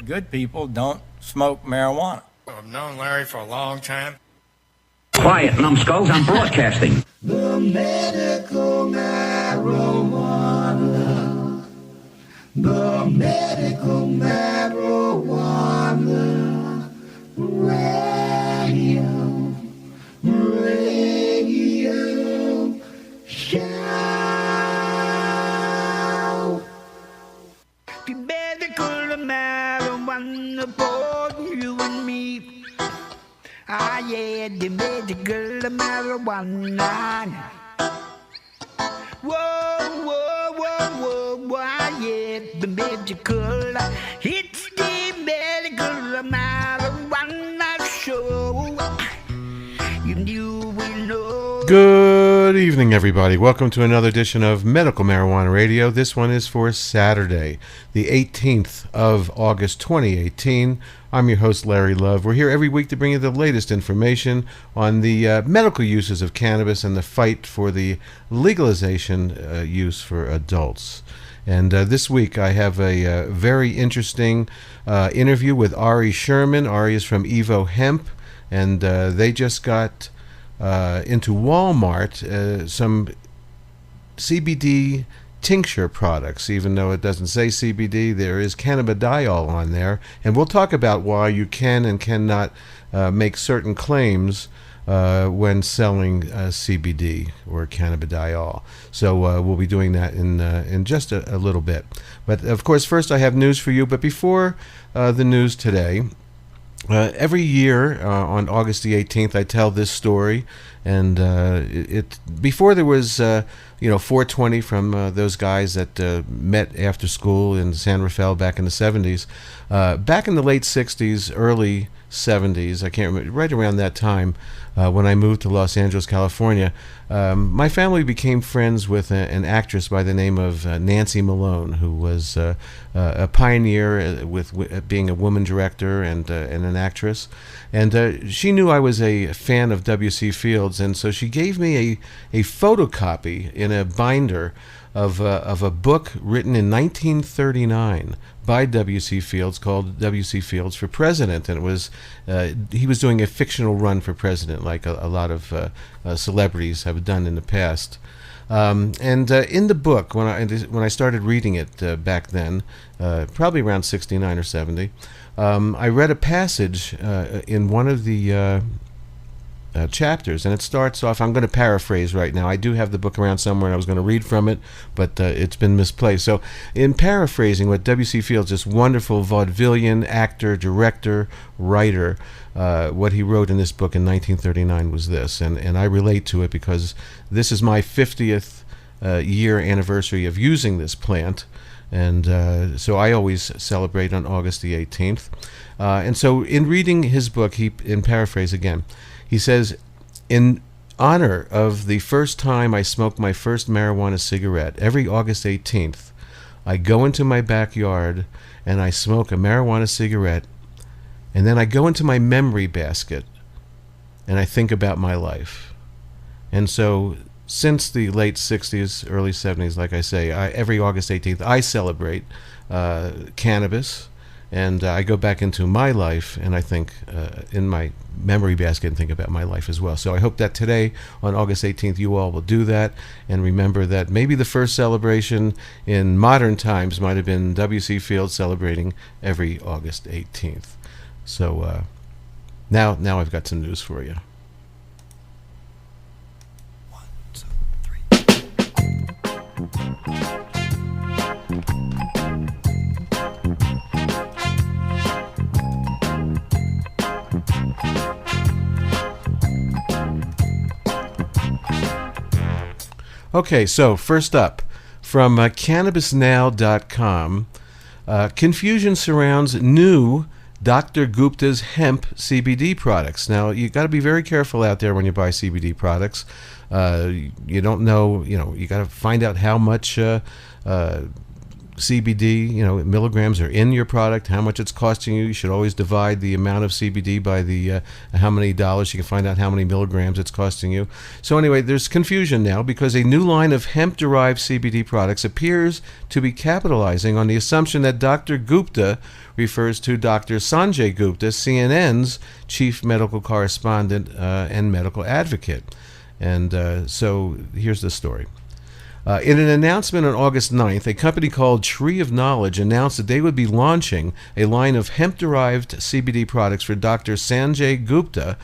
good people don't smoke marijuana. I've known Larry for a long time. Quiet, numbskulls, I'm broadcasting. The medical marijuana. The medical marijuana. Radio show. The medical marijuana for you and me. Ah, yeah, the medical marijuana. Whoa, whoa, whoa, whoa, ah, yeah, the medical. It's the medical marijuana show. You will know. Good evening, everybody. Welcome to another edition of Medical Marijuana Radio. This one is for Saturday, the 18th of August, 2018. I'm your host, Larry Love. We're here every week to bring you the latest information on the medical uses of cannabis and the fight for the legalization use for adults. And this week I have a very interesting interview with Ari Sherman. Ari is from EVO Hemp, and they just got into Walmart some CBD tincture products. Even though it doesn't say CBD, there is cannabidiol on there, and we'll talk about why you can and cannot make certain claims when selling CBD or cannabidiol. So we'll be doing that in just a little bit. But of course, first I have news for you. But before the news today, every year on August the 18th, I tell this story, and it before there was 420 from those guys that met after school in San Rafael back in the 70s. Back in the late 60s, early 70s, I can't remember, right around that time, when I moved to Los Angeles, California, my family became friends with an actress by the name of Nancy Malone, who was a pioneer with being a woman director and an actress. And she knew I was a fan of W.C. Fields, and so she gave me a photocopy in a binder of a book written in 1939 by W.C. Fields called W.C. Fields for President. And it was he was doing a fictional run for president, like a lot of celebrities have done in the past. And in the book, when I started reading it back then, probably around 69 or 70, I read a passage in one of the chapters, and it starts off, I'm going to paraphrase right now. I do have the book around somewhere, and I was going to read from it, but it's been misplaced. So in paraphrasing what W.C. Fields, this wonderful vaudevillian actor, director, writer, what he wrote in this book in 1939 was this, and I relate to it because this is my 50th year anniversary of using this plant, and so I always celebrate on August the 18th. And so in reading his book, in paraphrase again, he says, in honor of the first time I smoked my first marijuana cigarette, every August 18th, I go into my backyard and I smoke a marijuana cigarette, and then I go into my memory basket and I think about my life. And so since the late 60s, early 70s, like I say, every August 18th, I celebrate cannabis. And I go back into my life, and I think in my memory basket and think about my life as well. So I hope that today, on August 18th, you all will do that. And remember that maybe the first celebration in modern times might have been W.C. Fields celebrating every August 18th. So now I've got some news for you. 1, 2, 3. Okay, so first up, from CannabisNow.com, confusion surrounds new Dr. Gupta's hemp CBD products. Now, you got to be very careful out there when you buy CBD products. You don't know, you got to find out how much CBD, milligrams are in your product, how much it's costing you. You should always divide the amount of CBD by the how many dollars. You can find out how many milligrams it's costing you. So anyway, there's confusion now because a new line of hemp-derived CBD products appears to be capitalizing on the assumption that Dr. Gupta refers to Dr. Sanjay Gupta, CNN's chief medical correspondent and medical advocate. And so here's the story. In an announcement on August 9th, a company called Tree of Knowledge announced that they would be launching a line of hemp-derived CBD products for Dr. Sanjay Gupta,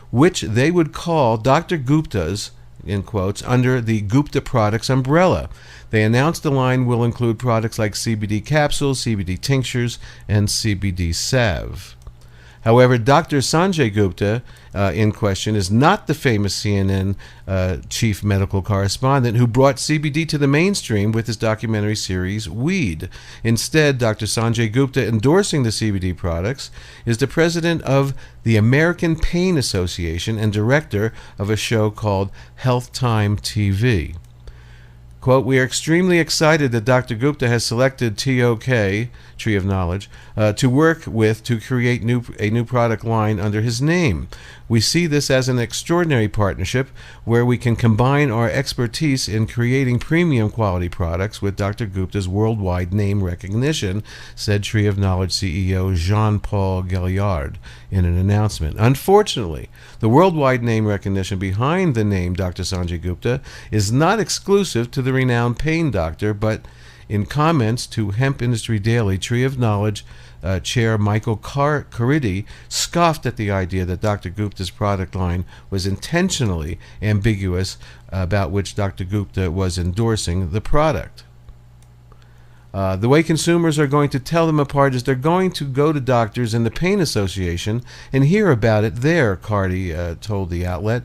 which they would call Dr. Gupta's, in quotes, under the Gupta Products umbrella. They announced the line will include products like CBD capsules, CBD tinctures, and CBD salve. However, Dr. Sanjay Gupta, in question, is not the famous CNN chief medical correspondent who brought CBD to the mainstream with his documentary series Weed. Instead, Dr. Sanjay Gupta, endorsing the CBD products, is the president of the American Pain Association and director of a show called Health Time TV. Quote, we are extremely excited that Dr. Gupta has selected TOK, Tree of Knowledge, to work with to create a new product line under his name. We see this as an extraordinary partnership where we can combine our expertise in creating premium quality products with Dr. Gupta's worldwide name recognition, said Tree of Knowledge CEO Jean-Paul Galliard in an announcement. Unfortunately, the worldwide name recognition behind the name Dr. Sanjay Gupta is not exclusive to the renowned pain doctor, but in comments to Hemp Industry Daily, Tree of Knowledge Chair Michael Caridi scoffed at the idea that Dr. Gupta's product line was intentionally ambiguous about which Dr. Gupta was endorsing the product. The way consumers are going to tell them apart is they're going to go to doctors in the Pain Association and hear about it there, Cardi told the outlet.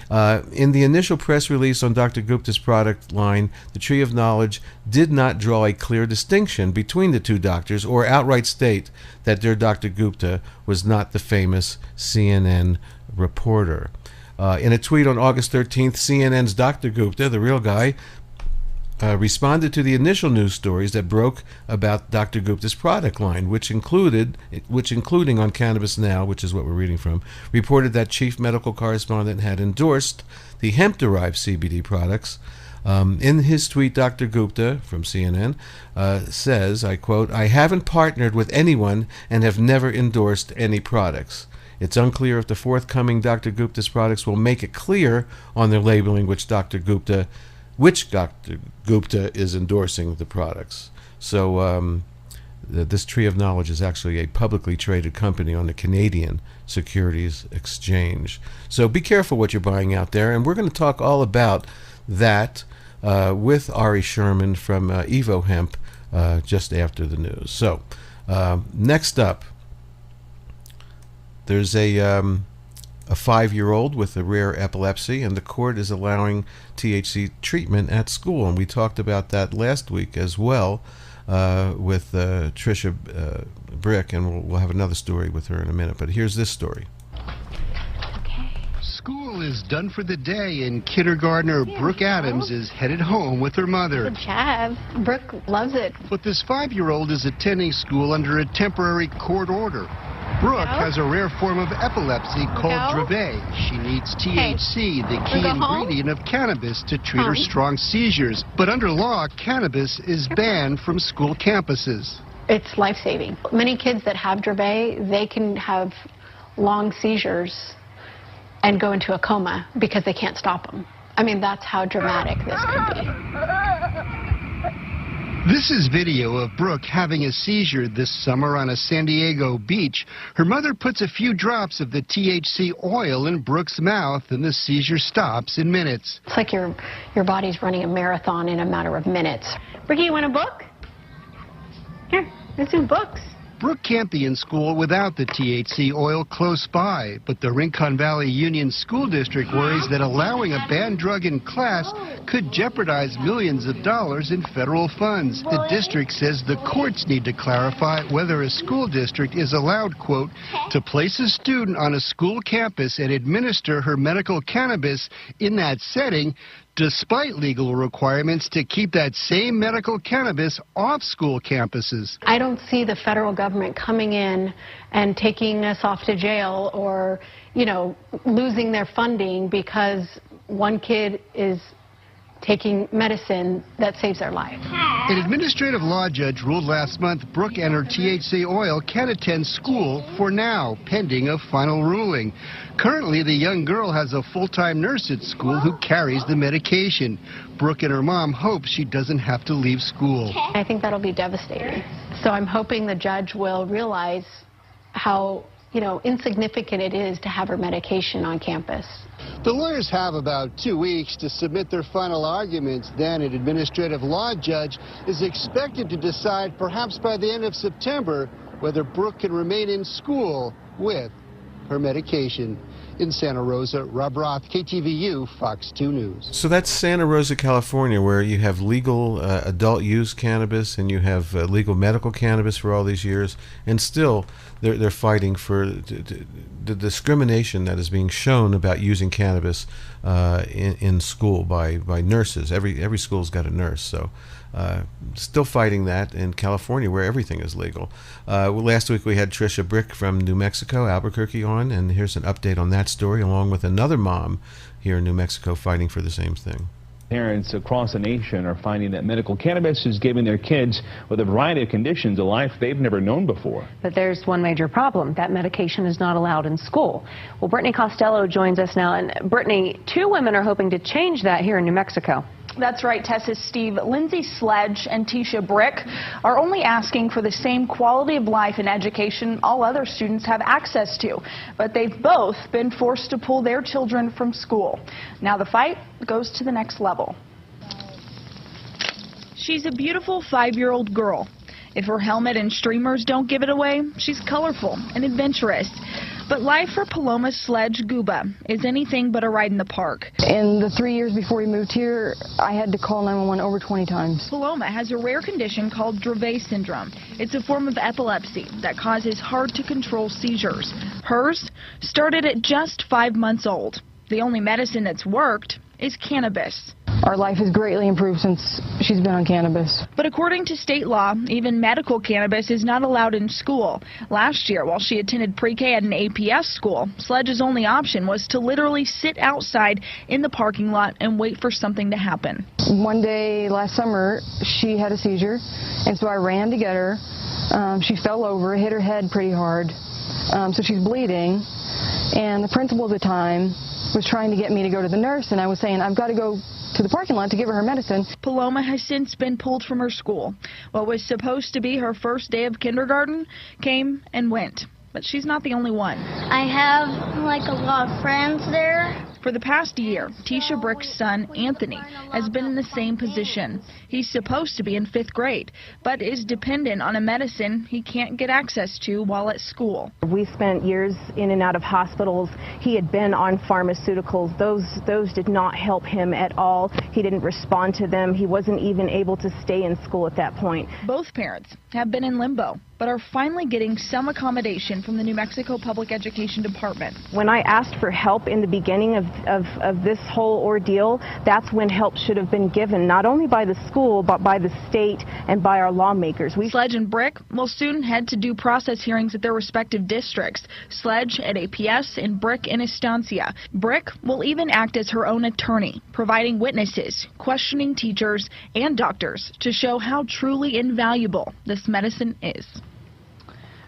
In the initial press release on Dr. Gupta's product line, the Tree of Knowledge did not draw a clear distinction between the two doctors or outright state that their Dr. Gupta was not the famous CNN reporter. In a tweet on August 13th, CNN's Dr. Gupta, the real guy, responded to the initial news stories that broke about Dr. Gupta's product line, which including on Cannabis Now, which is what we're reading from, reported that chief medical correspondent had endorsed the hemp-derived CBD products. In his tweet, Dr. Gupta from CNN says, I quote, I haven't partnered with anyone and have never endorsed any products. It's unclear if the forthcoming Dr. Gupta's products will make it clear on their labeling which Dr. Gupta is endorsing the products. So this Tree of Knowledge is actually a publicly traded company on the Canadian Securities Exchange. So be careful what you're buying out there, and we're going to talk all about that with Ari Sherman from EVO Hemp just after the news. So next up, there's a 5-year-old with a rare epilepsy, and the court is allowing THC treatment at school. And we talked about that last week as well with Tricia Brick, and we'll have another story with her in a minute. But here's this story. School is done for the day, and kindergartner Brooke Adams is headed home with her mother. Good job. Brooke loves it. But this 5-year-old is attending school under a temporary court order. Brooke has a rare form of epilepsy called Dravet. She needs THC, the key ingredient of cannabis, to treat her strong seizures. But under law, cannabis is banned from school campuses. It's life-saving. Many kids that have Dravet, they can have long seizures and go into a coma because they can't stop them. I mean, that's how dramatic this could be. This is video of Brooke having a seizure this summer on a San Diego beach. Her mother puts a few drops of the THC oil in Brooke's mouth, and the seizure stops in minutes. It's like your body's running a marathon in a matter of minutes. Brookie, you want a book? Here, let's do books. Brooke can't be in school without the THC oil close by, but the Rincon Valley Union School District worries that allowing a banned drug in class could jeopardize millions of dollars in federal funds. The district says the courts need to clarify whether a school district is allowed, quote, to place a student on a school campus and administer her medical cannabis in that setting despite legal requirements to keep that same medical cannabis off school campuses. I don't see the federal government coming in and taking us off to jail or, losing their funding because one kid is taking medicine that saves their life. An administrative law judge ruled last month Brooke and her THC oil can attend school for now, pending a final ruling. Currently, the young girl has a full-time nurse at school who carries the medication. Brooke and her mom hope she doesn't have to leave school. I think that'll be devastating. So I'm hoping the judge will realize how, insignificant it is to have her medication on campus. The lawyers have about 2 weeks to submit their final arguments. Then an administrative law judge is expected to decide, perhaps by the end of September, whether Brooke can remain in school with her medication. In Santa Rosa, Rob Roth, KTVU, Fox 2 News. So that's Santa Rosa, California, where you have legal adult use cannabis and you have legal medical cannabis for all these years, and still they're fighting for the discrimination that is being shown about using cannabis in school by nurses. Every school's got a nurse, so still fighting that in California where everything is legal. Last week we had Tricia Brick from New Mexico, Albuquerque, on, and here's an update on that story, along with another mom here in New Mexico fighting for the same thing. Parents across the nation are finding that medical cannabis is giving their kids with a variety of conditions a life they've never known before. But there's one major problem. That medication is not allowed in school. Well, Brittany Costello joins us now. And Brittany, 2 women are hoping to change that here in New Mexico. That's right, Tessa's Steve. Lindsay Sledge and Tisha Brick are only asking for the same quality of life and education all other students have access to. But they've both been forced to pull their children from school. Now the fight goes to the next level. She's a beautiful 5-year-old girl. If her helmet and streamers don't give it away, she's colorful and adventurous. But life for Paloma Sledge Guba is anything but a ride in the park. In the 3 years before we moved here, I had to call 911 over 20 times. Paloma has a rare condition called Dravet syndrome. It's a form of epilepsy that causes hard-to-control seizures. Hers started at just 5 months old. The only medicine that's worked is cannabis. Our life has greatly improved since she's been on cannabis. But according to state law, even medical cannabis is not allowed in school. Last year, while she attended pre-K at an APS school, Sledge's only option was to literally sit outside in the parking lot and wait for something to happen. One day last summer, she had a seizure, and so I ran to get her. She fell over, hit her head pretty hard, so she's bleeding. And the principal at the time was trying to get me to go to the nurse, and I was saying, I've got to go to the parking lot to give her medicine. Paloma has since been pulled from her school. What was supposed to be her first day of kindergarten came and went. But she's not the only one. I have a lot of friends there. For the past year, Tisha Brick's son, Anthony, has been in the same position. He's supposed to be in 5th grade, but is dependent on a medicine he can't get access to while at school. We spent years in and out of hospitals. He had been on pharmaceuticals. Those did not help him at all. He didn't respond to them. He wasn't even able to stay in school at that point. Both parents have been in limbo, but are finally getting some accommodation from the New Mexico Public Education Department. When I asked for help in the beginning of this whole ordeal, that's when help should have been given, not only by the school, but by the state and by our lawmakers. Sledge and Brick will soon head to due process hearings at their respective districts. Sledge at APS and Brick in Estancia. Brick will even act as her own attorney, providing witnesses, questioning teachers and doctors to show how truly invaluable this medicine is.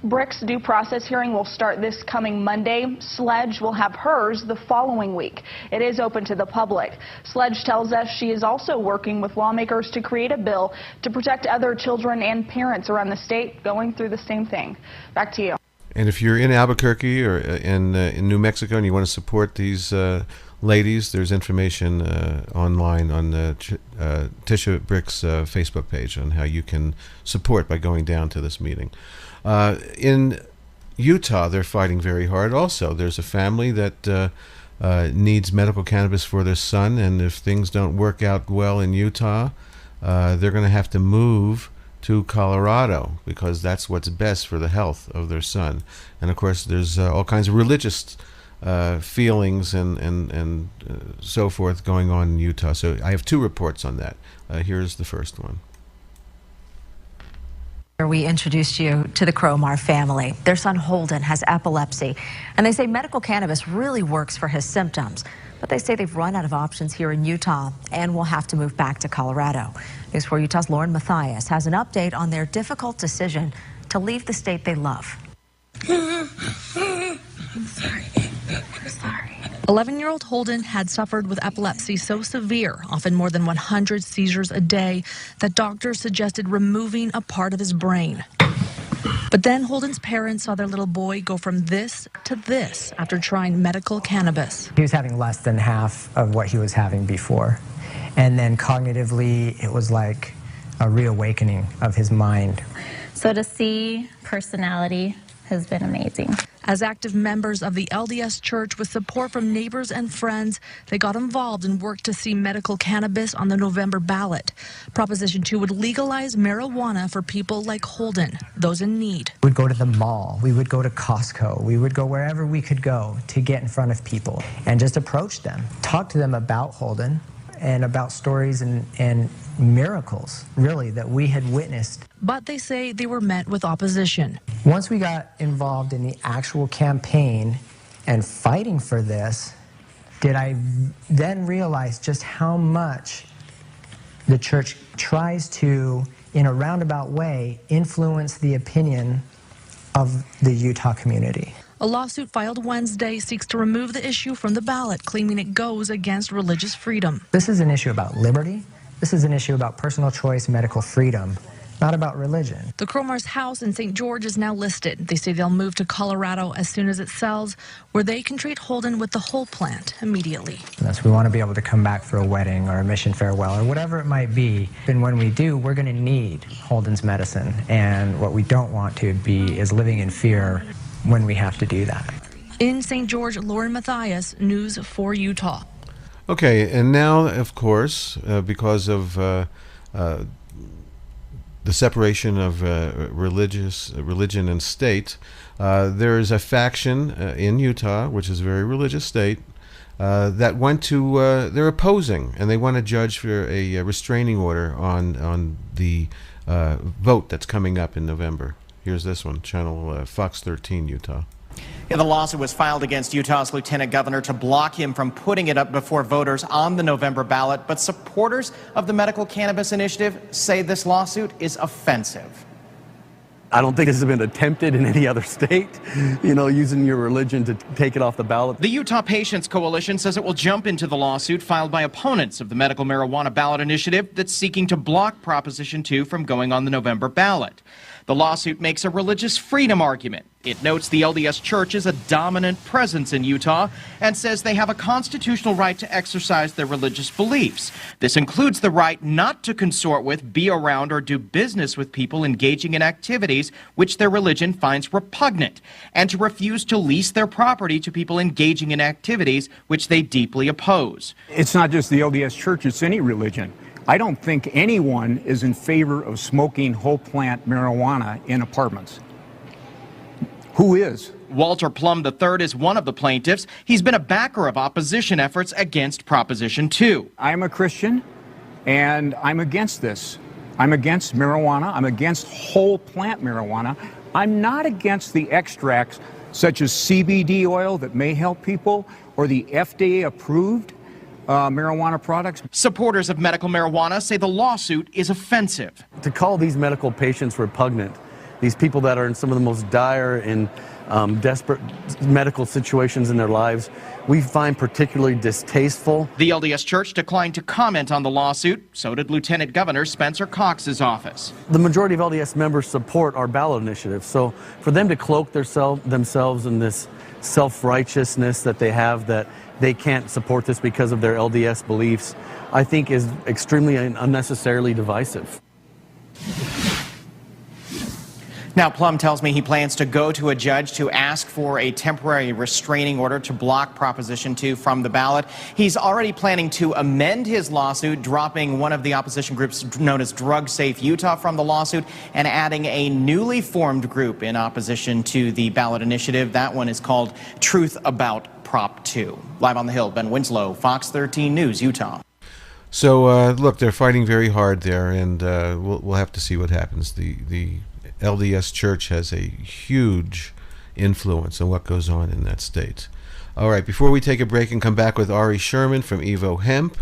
Brick's due process hearing will start this coming Monday. Sledge will have hers the following week. It is open to the public. Sledge tells us she is also working with lawmakers to create a bill to protect other children and parents around the state going through the same thing. Back to you. And if you're in Albuquerque or in New Mexico and you want to support these ladies, there's information online on Tisha Brick's Facebook page on how you can support by going down to this meeting. In Utah, they're fighting very hard also. There's a family that needs medical cannabis for their son, and if things don't work out well in Utah, they're going to have to move to Colorado because that's what's best for the health of their son. And of course, there's all kinds of religious feelings and so forth going on in Utah. So I have two reports on that. Here's the first one. We introduced you to the Cromar family. Their son Holden has epilepsy, and they say medical cannabis really works for his symptoms. But they say they've run out of options here in Utah and will have to move back to Colorado. News 4 Utah's Lauren Mathias has an update on their difficult decision to leave the state they love. I'm sorry. 11-year-old Holden had suffered with epilepsy so severe, often more than 100 seizures a day, that doctors suggested removing a part of his brain. But then Holden's parents saw their little boy go from this to this after trying medical cannabis. He was having less than half of what he was having before. And then cognitively, it was like a reawakening of his mind. So to see personality has been amazing. As active members of the LDS Church with support from neighbors and friends, they got involved and worked to see medical cannabis on the November ballot. Proposition 2 would legalize marijuana for people like Holden, those in need. We would go to the mall, we would go to Costco, we would go wherever we could go to get in front of people and just approach them, talk to them about Holden and about stories and miracles, really, that we had witnessed. But they say they were met with opposition. Once we got involved in the actual campaign and fighting for this, did I then realize just how much the church tries to, in a roundabout way, influence the opinion of the Utah community. A lawsuit filed Wednesday seeks to remove the issue from the ballot, claiming it goes against religious freedom. This is an issue about liberty. This is an issue about personal choice, medical freedom, not about religion. The Cromar's house in St. George is now listed. They say they'll move to Colorado as soon as it sells, where they can treat Holden with the whole plant immediately. Yes, we want to be able to come back for a wedding or a mission farewell or whatever it might be. And when we do, we're going to need Holden's medicine. And what we don't want to be is living in fear when we have to do that. In St. George, Lauren Mathias, News 4 Utah. Okay, and now, of course, because of the separation of religion and state, there is a faction in Utah, which is a very religious state, that went to, they're opposing, and they want a judge for a restraining order on the vote that's coming up in November. Here's this one, Channel Fox 13, Utah. Yeah, the lawsuit was filed against Utah's lieutenant governor to block him from putting it up before voters on the November ballot. But supporters of the medical cannabis initiative say this lawsuit is offensive. I don't think this has been attempted in any other state, using your religion to take it off the ballot. The Utah Patients Coalition says it will jump into the lawsuit filed by opponents of the medical marijuana ballot initiative that's seeking to block Proposition 2 from going on the November ballot. The lawsuit makes a religious freedom argument. It notes the LDS Church is a dominant presence in Utah and says they have a constitutional right to exercise their religious beliefs. This includes the right not to consort with, be around, or do business with people engaging in activities which their religion finds repugnant, and to refuse to lease their property to people engaging in activities which they deeply oppose. It's not just the LDS Church, it's any religion. I don't think anyone is in favor of smoking whole plant marijuana in apartments. Who is? Walter Plum III is one of the plaintiffs. He's been a backer of opposition efforts against Proposition 2. I'm a Christian, and I'm against this. I'm against marijuana. I'm against whole plant marijuana. I'm not against the extracts such as CBD oil that may help people, or the FDA-approved marijuana products. Supporters of medical marijuana say the lawsuit is offensive. To call these medical patients repugnant, these people that are in some of the most dire and desperate medical situations in their lives, we find particularly distasteful. The LDS Church declined to comment on the lawsuit. So did Lieutenant Governor Spencer Cox's office. The majority of LDS members support our ballot initiative. So for them to cloak themselves in this self-righteousness that they have, that they can't support this because of their LDS beliefs, I think is extremely and unnecessarily divisive. Now, Plum tells me he plans to go to a judge to ask for a temporary restraining order to block Proposition 2 from the ballot. He's already planning to amend his lawsuit, dropping one of the opposition groups known as Drug Safe Utah from the lawsuit and adding a newly formed group in opposition to the ballot initiative. That one is called Truth About Prop 2. Live on the Hill, Ben Winslow, Fox 13 News, Utah. So, look, they're fighting very hard there, and we'll have to see what happens. The LDS Church has a huge influence on what goes on in that state. All right, before we take a break and come back with Ari Sherman from EVO Hemp,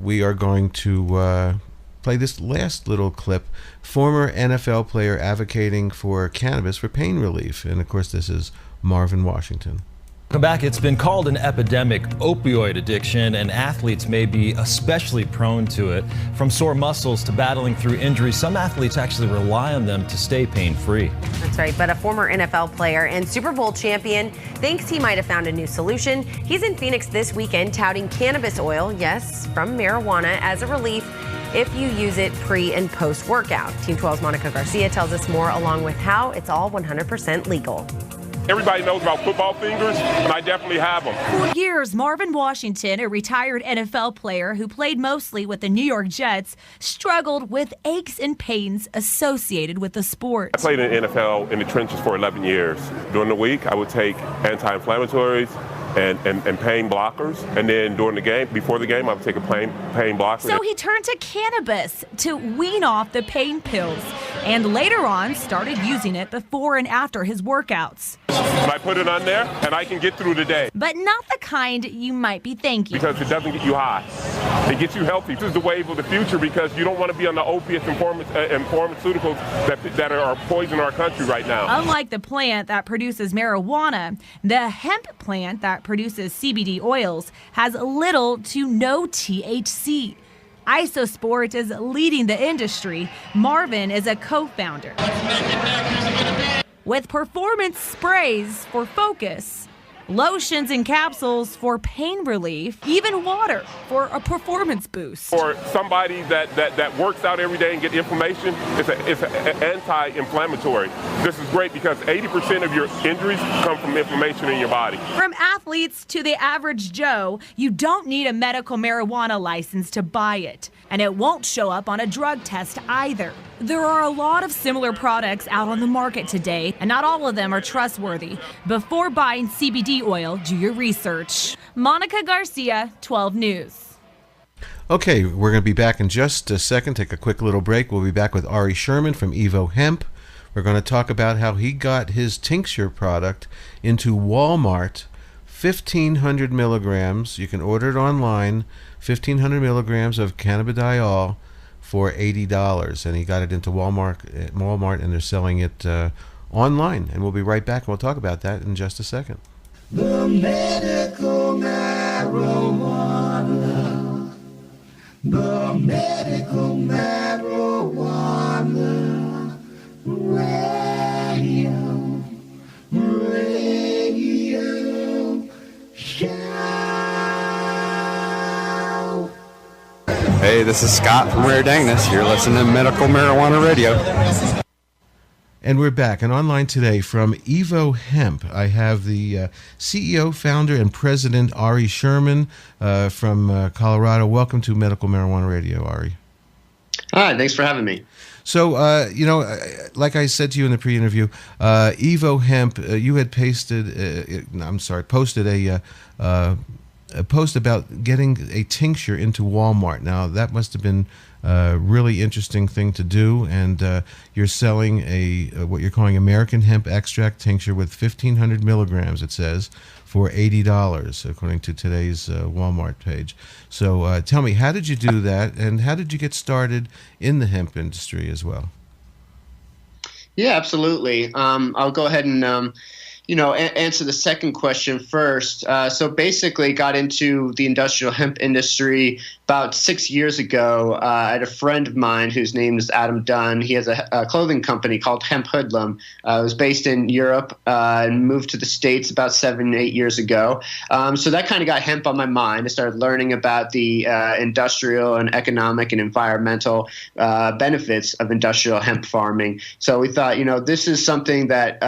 we are going to play this last little clip. Former NFL player advocating for cannabis for pain relief. And, of course, this is Marvin Washington. Welcome back. It's been called an epidemic, opioid addiction, and athletes may be especially prone to it. From sore muscles to battling through injuries, some athletes actually rely on them to stay pain-free. That's right, but a former NFL player and Super Bowl champion thinks he might have found a new solution. He's in Phoenix this weekend touting cannabis oil, yes, from marijuana, as a relief if you use it pre and post workout. Team 12's Monica Garcia tells us more, along with how it's all 100% legal. Everybody knows about football fingers, and I definitely have them. For years, Marvin Washington, a retired NFL player who played mostly with the New York Jets, struggled with aches and pains associated with the sport. I played in the NFL in the trenches for 11 years. During the week, I would take anti-inflammatories and pain blockers, and then during the game, before the game, I would take a pain blocker. So he turned to cannabis to wean off the pain pills, and later on started using it before and after his workouts. And I put it on there, and I can get through the day. But not the kind you might be thinking. Because it doesn't get you high. It gets you healthy. This is the wave of the future, because you don't want to be on the opiates and pharmaceuticals that are poisoning our country right now. Unlike the plant that produces marijuana, the hemp plant that produces CBD oils has little to no THC. Isosport is leading the industry. Marvin is a co-founder. With performance sprays for focus, lotions and capsules for pain relief, even water for a performance boost. For somebody that works out every day and get inflammation, it's anti-inflammatory. This is great because 80% of your injuries come from inflammation in your body. From athletes to the average Joe, you don't need a medical marijuana license to buy it, and it won't show up on a drug test either. There are a lot of similar products out on the market today, and not all of them are trustworthy. Before buying CBD oil, do your research. Monica Garcia, 12 News. Okay, we're going to be back in just a second. Take a quick little break. We'll be back with Ari Sherman from EVO Hemp. We're going to talk about how he got his tincture product into Walmart, 1,500 milligrams. You can order it online, 1,500 milligrams of cannabidiol for $80, and he got it into Walmart, and they're selling it online. And we'll be right back, and we'll talk about that in just a second. The medical marijuana. The medical marijuana. Radio show. Hey, this is Scott from Rare Dangness. You're listening to Medical Marijuana Radio. And we're back. And online today from EVO Hemp, I have the CEO, founder, and president, Ari Sherman from Colorado. Welcome to Medical Marijuana Radio, Ari. Hi, thanks for having me. So, like I said to you in the pre-interview, EVO Hemp, you had posted a post about getting a tincture into Walmart. Now, that must have been a really interesting thing to do, and you're selling what you're calling American hemp extract tincture with 1,500 milligrams, it says, for $80, according to today's Walmart page. So tell me, how did you do that, and how did you get started in the hemp industry as well? Yeah, absolutely. I'll go ahead and answer the second question first. So basically got into the industrial hemp industry about 6 years ago. I had a friend of mine whose name is Adam Dunn. He has a clothing company called Hemp Hoodlum. It was based in Europe and moved to the States about 7-8 years ago. So that kind of got hemp on my mind. I started learning about the industrial and economic and environmental benefits of industrial hemp farming. So we thought, this is something that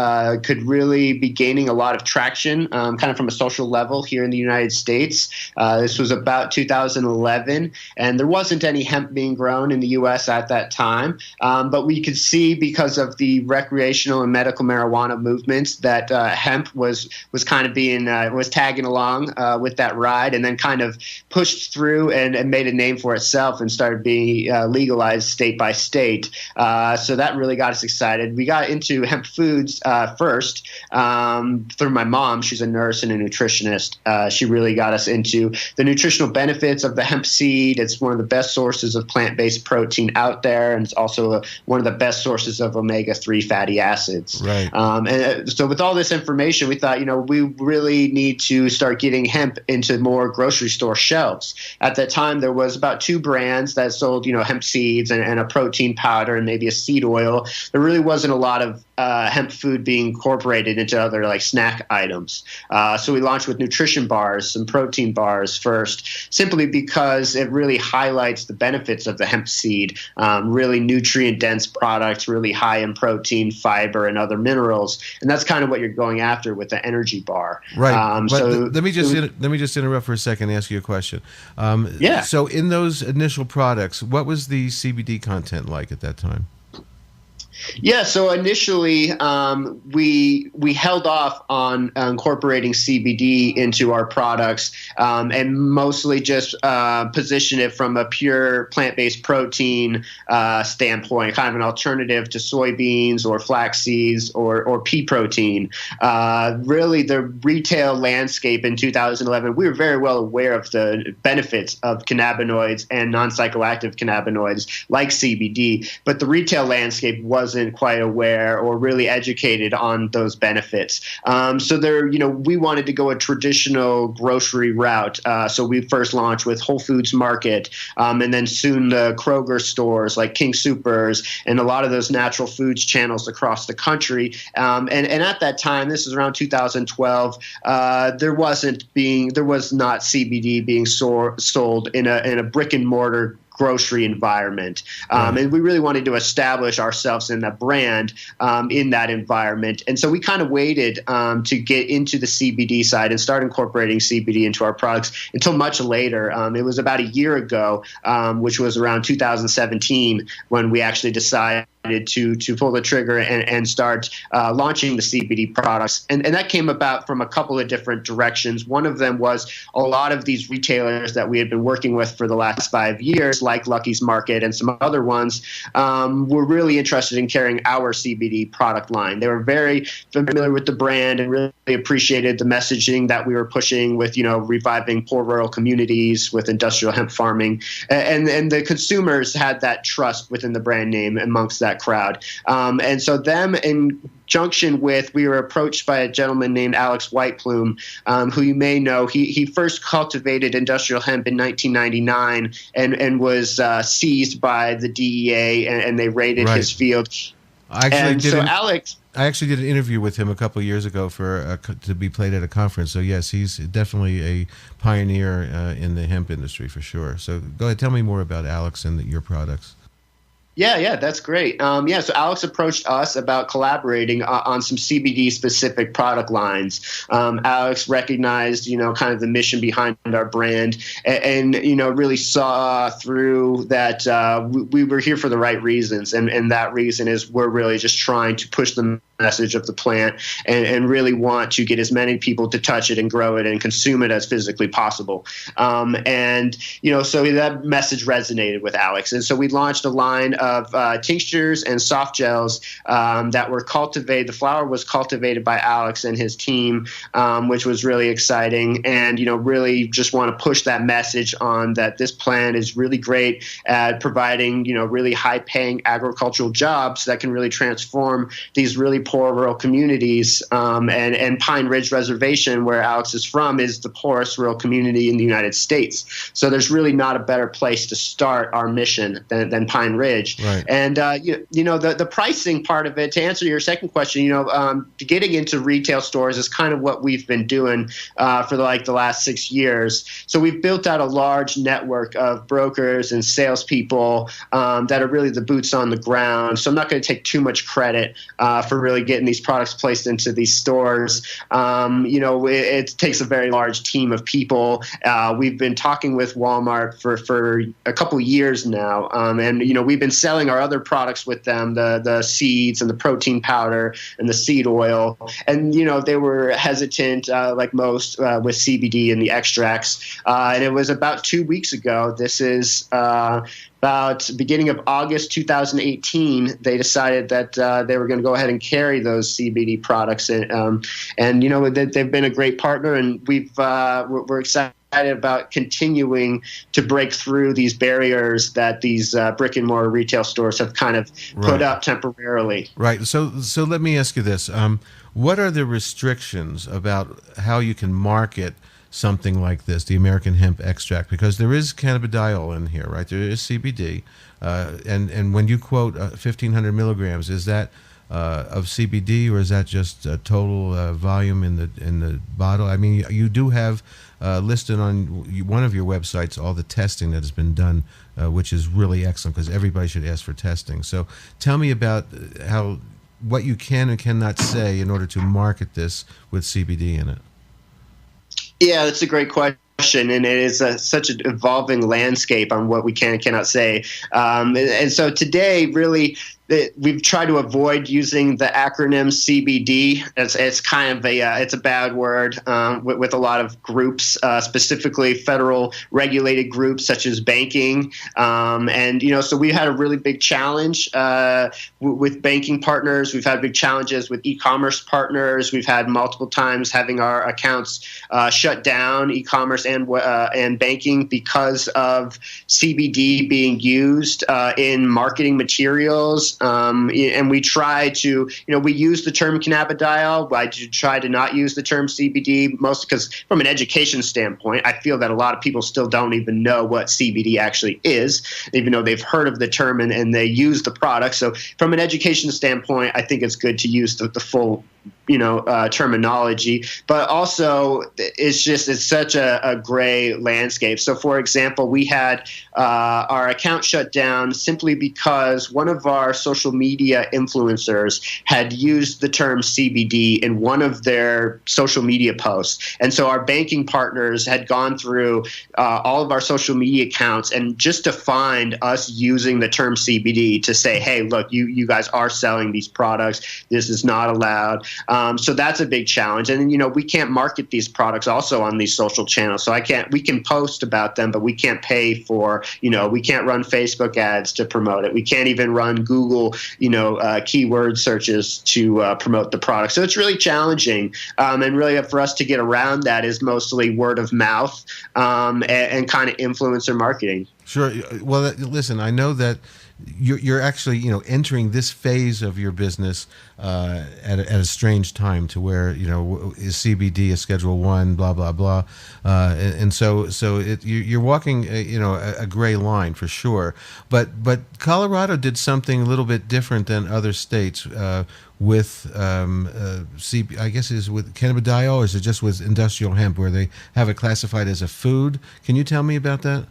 could really be gaining a lot of traction, kind of from a social level here in the United States. This was about 2011, and there wasn't any hemp being grown in the U.S. at that time. But we could see, because of the recreational and medical marijuana movements, that hemp was kind of being was tagging along with that ride, and then kind of pushed through and made a name for itself and started being legalized state by state. So that really got us excited. We got into hemp foods first through my mom. She's a nurse and a nutritionist. She really got us into the nutritional benefits of the hemp seed. It's one of the best sources of plant-based protein out there, and it's also one of the best sources of omega-3 fatty acids. Right. And so with all this information, we thought, we really need to start getting hemp into more grocery store shelves. At that time, there was about 2 brands that sold, hemp seeds and a protein powder and maybe a seed oil. There really wasn't a lot of hemp food being incorporated into other like snack items. So we launched with nutrition bars, some protein bars first, simply because it really highlights the benefits of the hemp seed. Really nutrient-dense products, really high in protein, fiber, and other minerals. And that's kind of what you're going after with the energy bar. Right. Let me just interrupt for a second and ask you a question. Yeah. So in those initial products, what was the CBD content like at that time? Yeah, so initially we held off on incorporating CBD into our products and mostly just position it from a pure plant-based protein standpoint, kind of an alternative to soybeans or flax seeds or pea protein. Really, the retail landscape in 2011, we were very well aware of the benefits of cannabinoids and non-psychoactive cannabinoids like CBD, but the retail landscape wasn't quite aware or really educated on those benefits. So we wanted to go a traditional grocery route. So we first launched with Whole Foods Market, and then soon the Kroger stores like King Soopers and a lot of those natural foods channels across the country. And at that time, this is around 2012, there was not CBD being sold in a brick and mortar grocery environment. And we really wanted to establish ourselves in the brand in that environment. And so we kind of waited to get into the CBD side and start incorporating CBD into our products until much later. It was about a year ago, which was around 2017, when we actually decided to pull the trigger and start launching the CBD products. And that came about from a couple of different directions. One of them was a lot of these retailers that we had been working with for the last 5 years, like Lucky's Market and some other ones, were really interested in carrying our CBD product line. They were very familiar with the brand and really appreciated the messaging that we were pushing with, reviving poor rural communities with industrial hemp farming. And the consumers had that trust within the brand name amongst that crowd. And so them in junction with, we were approached by a gentleman named Alex Whiteplume, who you may know. He first cultivated industrial hemp in 1999 and was seized by the DEA, and they raided his field. I actually did an interview with him a couple of years ago to be played at a conference. So yes, he's definitely a pioneer in the hemp industry for sure. So go ahead, tell me more about Alex and your products. Yeah, that's great. So Alex approached us about collaborating on some CBD-specific product lines. Alex recognized, kind of the mission behind our brand and really saw through that we were here for the right reasons. And that reason is we're really just trying to push the message of the plant and really want to get as many people to touch it and grow it and consume it as physically possible. So that message resonated with Alex. And so we launched a line of tinctures and soft gels that were cultivated. The flower was cultivated by Alex and his team, which was really exciting. And, really just want to push that message on that this plant is really great at providing, really high-paying agricultural jobs that can really transform these really poor rural communities. And Pine Ridge Reservation, where Alex is from, is the poorest rural community in the United States. So there's really not a better place to start our mission than Pine Ridge. Right. And, the pricing part of it, to answer your second question, getting into retail stores is kind of what we've been doing for the last 6 years. So we've built out a large network of brokers and salespeople that are really the boots on the ground. So I'm not going to take too much credit for really really getting these products placed into these stores. It takes a very large team of people. We've been talking with Walmart for a couple years now, and we've been selling our other products with them, the seeds and the protein powder and the seed oil. And they were hesitant, like most, with CBD and the extracts. And it was about 2 weeks ago. This is about beginning of August 2018, they decided that they were going to go ahead and carry those CBD products. And they've been a great partner, and we're excited about continuing to break through these barriers that these brick and mortar retail stores have kind of put up temporarily. Right. So let me ask you this. What are the restrictions about how you can market something like this, the American hemp extract? Because there is cannabidiol in here, right? There is CBD. And when you quote 1,500 milligrams, is that of CBD, or is that just total volume in the bottle? I mean, you do have listed on one of your websites all the testing that has been done, which is really excellent, because everybody should ask for testing. So tell me about what you can and cannot say in order to market this with CBD in it. Yeah, that's a great question, and it is such an evolving landscape on what we can and cannot say. And so today, really, we've tried to avoid using the acronym CBD. It's kind of it's a bad word with a lot of groups, specifically federal regulated groups such as banking. So we had a really big challenge with banking partners. We've had big challenges with e-commerce partners. We've had multiple times having our accounts shut down, e-commerce and banking, because of CBD being used in marketing materials. And we try to, we use the term cannabidiol. I try to not use the term CBD, mostly because from an education standpoint, I feel that a lot of people still don't even know what CBD actually is, even though they've heard of the term and they use the product. So from an education standpoint, I think it's good to use the full terminology, but also it's such a gray landscape. So for example, we had our account shut down simply because one of our social media influencers had used the term CBD in one of their social media posts. And so our banking partners had gone through all of our social media accounts and just to find us using the term CBD to say, hey, look, you guys are selling these products. This is not allowed. So that's a big challenge. And we can't market these products also on these social channels. So we can post about them, but we can't pay for, we can't run Facebook ads to promote it. We can't even run Google, keyword searches to promote the product. So it's really challenging. And really for us to get around that is mostly word of mouth and kind of influencer marketing. Sure. Well, listen, I know that you're actually, entering this phase of your business at a strange time, to where, is CBD a Schedule 1, blah, blah, blah. And so you're walking, a gray line for sure. But Colorado did something a little bit different than other states with I guess is with cannabidiol, or is it just with industrial hemp, where they have it classified as a food? Can you tell me about that?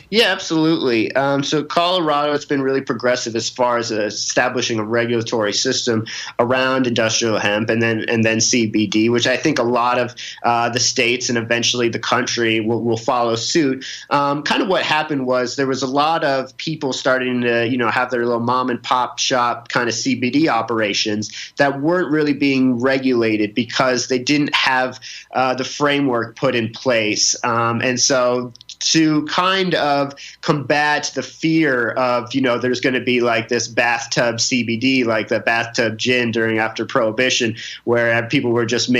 Yeah, absolutely. So Colorado has been really progressive as far as establishing a regulatory system around industrial hemp and then CBD, which I think a lot of the states and eventually the country will follow suit. Kind of what happened was there was a lot of people starting to have their little mom and pop shop kind of CBD operations that weren't really being regulated because they didn't have the framework put in place. And so to kind of combat the fear of, there's going to be like this bathtub CBD, like the bathtub gin after Prohibition, where people were just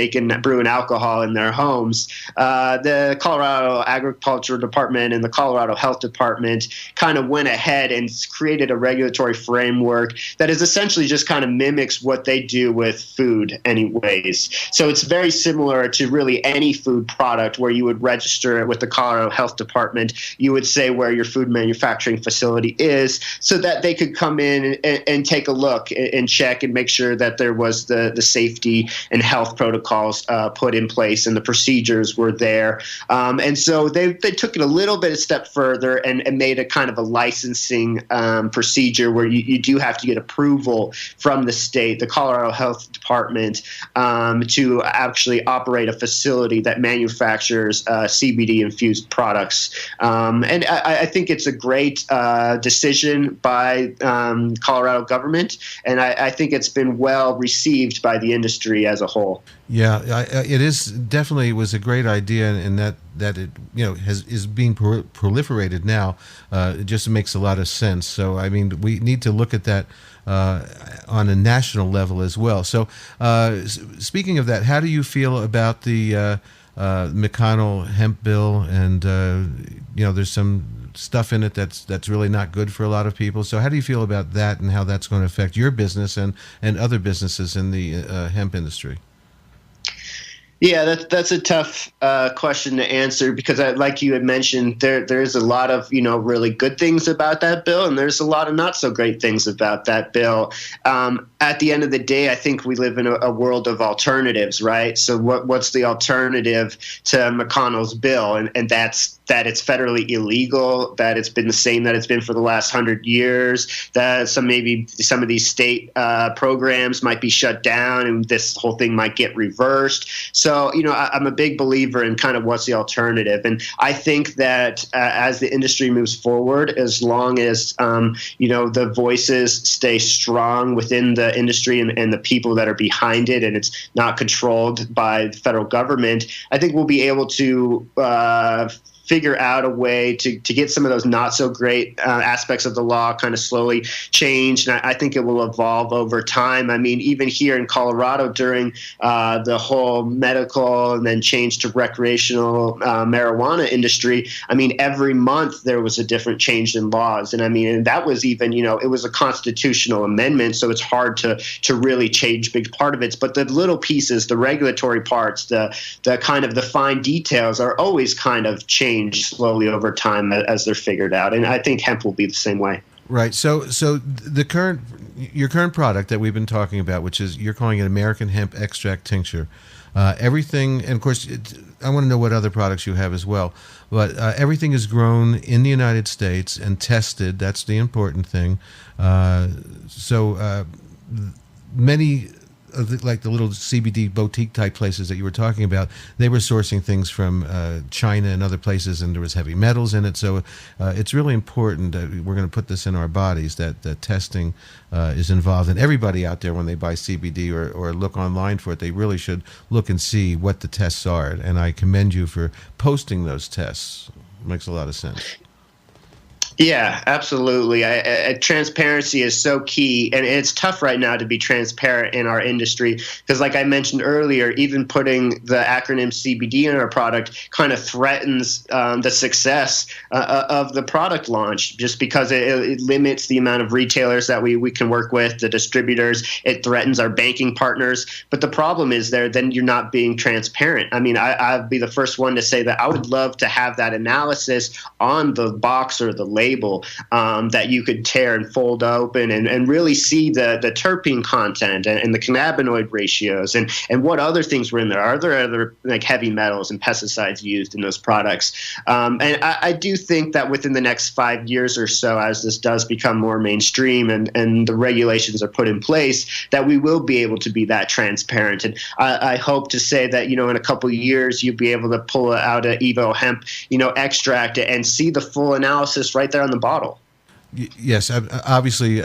brewing alcohol in their homes. The Colorado Agriculture Department and the Colorado Health Department kind of went ahead and created a regulatory framework that is essentially just kind of mimics what they do with food anyways. So it's very similar to really any food product where you would register it with the Colorado Health Department. You would say, say where your food manufacturing facility is, so that they could come in and take a look and check and make sure that there was the safety and health protocols put in place and the procedures were there. And so they took it a little bit a step further and made a kind of a licensing procedure where you do have to get approval from the state, the Colorado Health Department, to actually operate a facility that manufactures CBD-infused products. And I think it's a great decision by Colorado government, and I think it's been well received by the industry as a whole. Yeah, it is definitely was a great idea, and that it is being proliferated now. It just makes a lot of sense. So I mean, we need to look at that on a national level as well. So speaking of that, how do you feel about the McConnell hemp bill? And there's some stuff in it that's really not good for a lot of people. So how do you feel about that, and how that's going to affect your business and other businesses in the hemp industry? Yeah, that's a tough question to answer, because like you had mentioned, there's a lot of really good things about that bill, and there's a lot of not so great things about that bill. At the end of the day, I think we live in a world of alternatives, right? So what's the alternative to McConnell's bill? And that's that it's federally illegal, that it's been the same that it's been for the last 100 years, that some of these state programs might be shut down, and this whole thing might get reversed. So, I'm a big believer in kind of what's the alternative. And I think that as the industry moves forward, as long as, the voices stay strong within the industry and the people that are behind it, and it's not controlled by the federal government, I think we'll be able to figure out a way to get some of those not so great aspects of the law kind of slowly changed. And I think it will evolve over time. I mean, even here in Colorado during the whole medical and then change to recreational marijuana industry, I mean, every month there was a different change in laws. And I mean, and that was even, it was a constitutional amendment, so it's hard to really change big part of it. But the little pieces, the regulatory parts, the kind of the fine details are always kind of changed slowly over time as they're figured out, and I think hemp will be the same way. Right. So your current product that we've been talking about, which is you're calling it American Hemp Extract Tincture, everything, and of course, I want to know what other products you have as well. But everything is grown in the United States and tested. That's the important thing. Many like the little CBD boutique type places that you were talking about, they were sourcing things from China and other places, and there was heavy metals in it. So it's really important that we're going to put this in our bodies, that testing is involved. And everybody out there, when they buy CBD or look online for it, they really should look and see what the tests are. And I commend you for posting those tests. It makes a lot of sense. Yeah, absolutely. Transparency is so key, and it's tough right now to be transparent in our industry because, like I mentioned earlier, even putting the acronym CBD in our product kind of threatens the success of the product launch, just because it limits the amount of retailers that we can work with, the distributors. It threatens our banking partners. But the problem is then you're not being transparent. I mean, I'd be the first one to say that I would love to have that analysis on the box or the label that you could tear and fold open and really see the terpene content and the cannabinoid ratios and what other things were in there. Are there other like heavy metals and pesticides used in those products? And I do think that within the next 5 years or so, as this does become more mainstream and the regulations are put in place, that we will be able to be that transparent. And I hope to say that, in a couple of years, you'll be able to pull out an EVO Hemp, extract it and see the full analysis right there on the bottle. Yes, obviously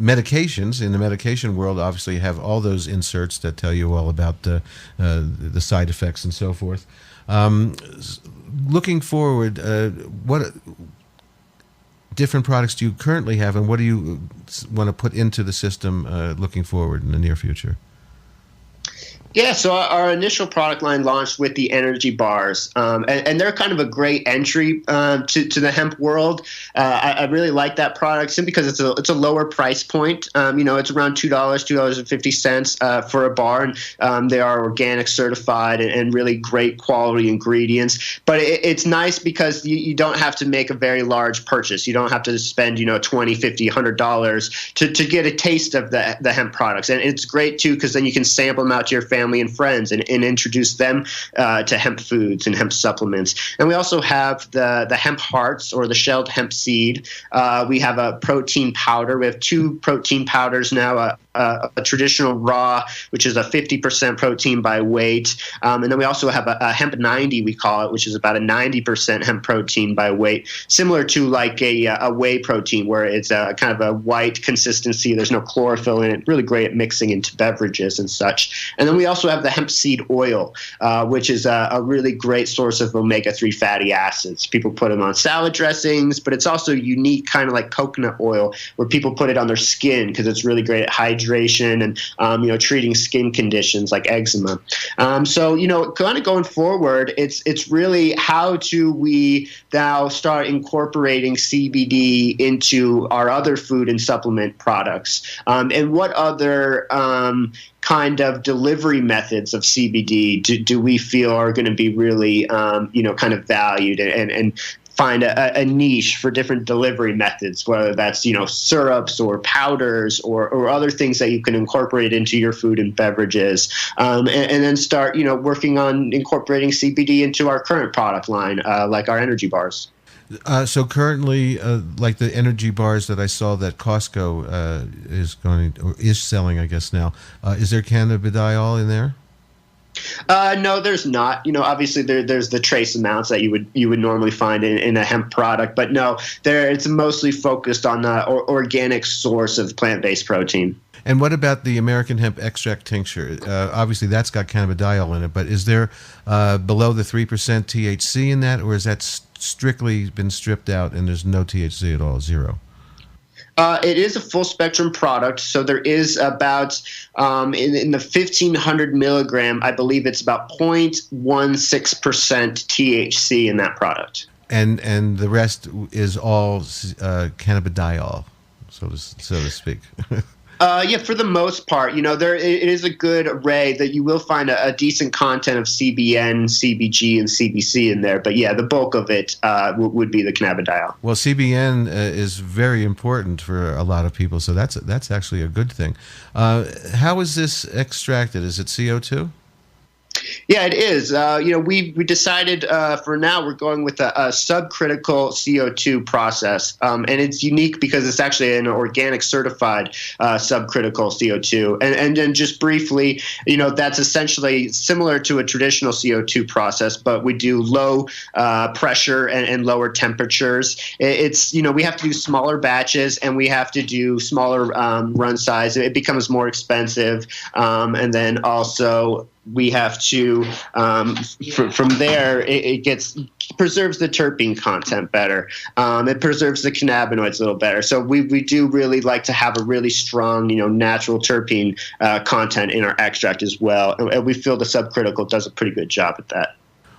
medications in the medication world obviously have all those inserts that tell you all about the side effects and so forth. Looking forward, what different products do you currently have, and what do you want to put into the system looking forward in the near future? Yeah, so our initial product line launched with the energy bars, and they're kind of a great entry to the hemp world. I really like that product simply because it's a lower price point. It's around $2.50 for a bar, and they are organic certified and really great quality ingredients. But it's nice because you don't have to make a very large purchase. You don't have to spend $20, $50, $100 to get a taste of the hemp products, and it's great too because then you can sample them out to your family and friends and introduce them to hemp foods and hemp supplements. And we also have the hemp hearts or the shelled hemp seed. We have a protein powder. We have 2 protein powders now, a traditional raw, which is a 50% protein by weight. And then we also have a hemp 90, we call it, which is about a 90% hemp protein by weight, similar to like a whey protein where it's kind of a white consistency. There's no chlorophyll in it. Really great at mixing into beverages and such. And then we also have the hemp seed oil, which is a really great source of omega-3 fatty acids. People put them on salad dressings, but it's also unique, kind of like coconut oil, where people put it on their skin because it's really great at hydration and treating skin conditions like eczema. So kind of going forward, it's really how do we now start incorporating CBD into our other food and supplement products, and what other kind of delivery methods of CBD do we feel are going to be really, kind of valued and find a niche for different delivery methods, whether that's, syrups or powders or other things that you can incorporate into your food and beverages, and then start, working on incorporating CBD into our current product line, like our energy bars. So currently, like the energy bars that I saw that Costco is selling, I guess now, is there cannabidiol in there? No, there's not. Obviously there's the trace amounts that you would normally find in a hemp product, but no, it's mostly focused on the organic source of plant-based protein. And what about the American hemp extract tincture? Obviously, that's got cannabidiol in it, but is there below the 3% THC in that, or is that strictly been stripped out and there's no THC at all, 0? It is a full spectrum product, so there is about in the 1,500 milligram, I believe it's about 0.16% THC in that product. And the rest is all cannabidiol, so to speak. Yeah, for the most part, it is a good array that you will find a decent content of CBN, CBG, and CBC in there. But yeah, the bulk of it would be the cannabidiol. Well, CBN is very important for a lot of people, so that's actually a good thing. How is this extracted? Is it CO2? Yeah, it is. We decided for now we're going with a subcritical CO2 process, and it's unique because it's actually an organic certified subcritical CO2. And then just briefly, that's essentially similar to a traditional CO2 process, but we do low pressure and lower temperatures. It's we have to do smaller batches and we have to do smaller run size. It becomes more expensive, and then also we have to, from there, it preserves the terpene content better. It preserves the cannabinoids a little better. So we do really like to have a really strong, natural terpene content in our extract as well. And we feel the subcritical does a pretty good job at that.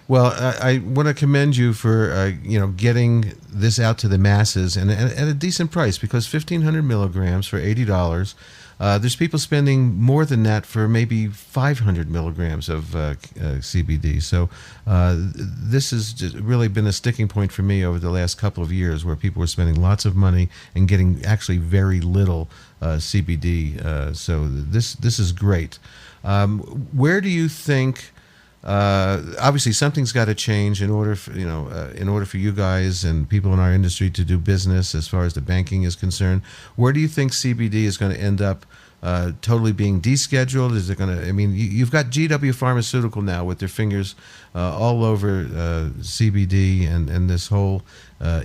Well, I want to commend you for getting this out to the masses and at a decent price, because 1,500 milligrams for $80. There's people spending more than that for maybe 500 milligrams of CBD. So this has just really been a sticking point for me over the last couple of years, where people were spending lots of money and getting actually very little CBD. So this is great. Where do you think? Obviously, something's got to change in order for you guys and people in our industry to do business as far as the banking is concerned. Where do you think CBD is going to end up totally being descheduled? Is it going to? I mean, you've got GW Pharmaceutical now with their fingers all over CBD and this whole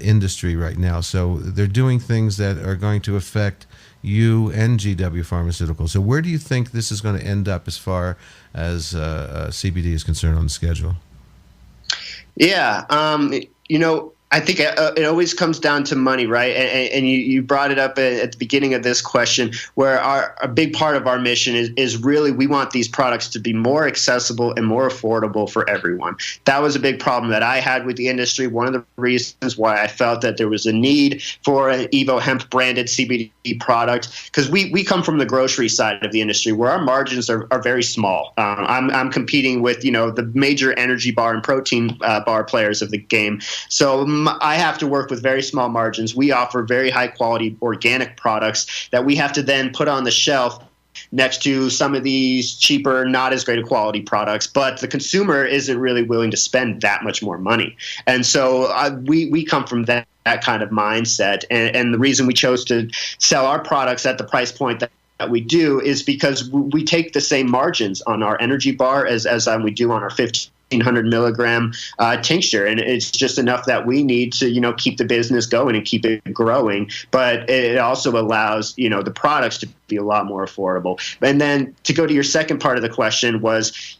industry right now. So they're doing things that are going to affect you and GW Pharmaceutical. So where do you think this is going to end up as far as CBD is concerned on the schedule? Yeah, I think it always comes down to money, right? And you brought it up at the beginning of this question, where a big part of our mission is really we want these products to be more accessible and more affordable for everyone. That was a big problem that I had with the industry. One of the reasons why I felt that there was a need for an EVO Hemp branded CBD product, because we come from the grocery side of the industry where our margins are very small. I'm competing with the major energy bar and protein bar players of the game, so I have to work with very small margins. We offer very high quality organic products that we have to then put on the shelf next to some of these cheaper, not as great a quality products, but the consumer isn't really willing to spend that much more money. And so we come from that kind of mindset. And the reason we chose to sell our products at the price point that we do is because we take the same margins on our energy bar as we do on our 1,500 milligram tincture, and it's just enough that we need to keep the business going and keep it growing, but it also allows the products to be a lot more affordable. And then to go to your second part of the question was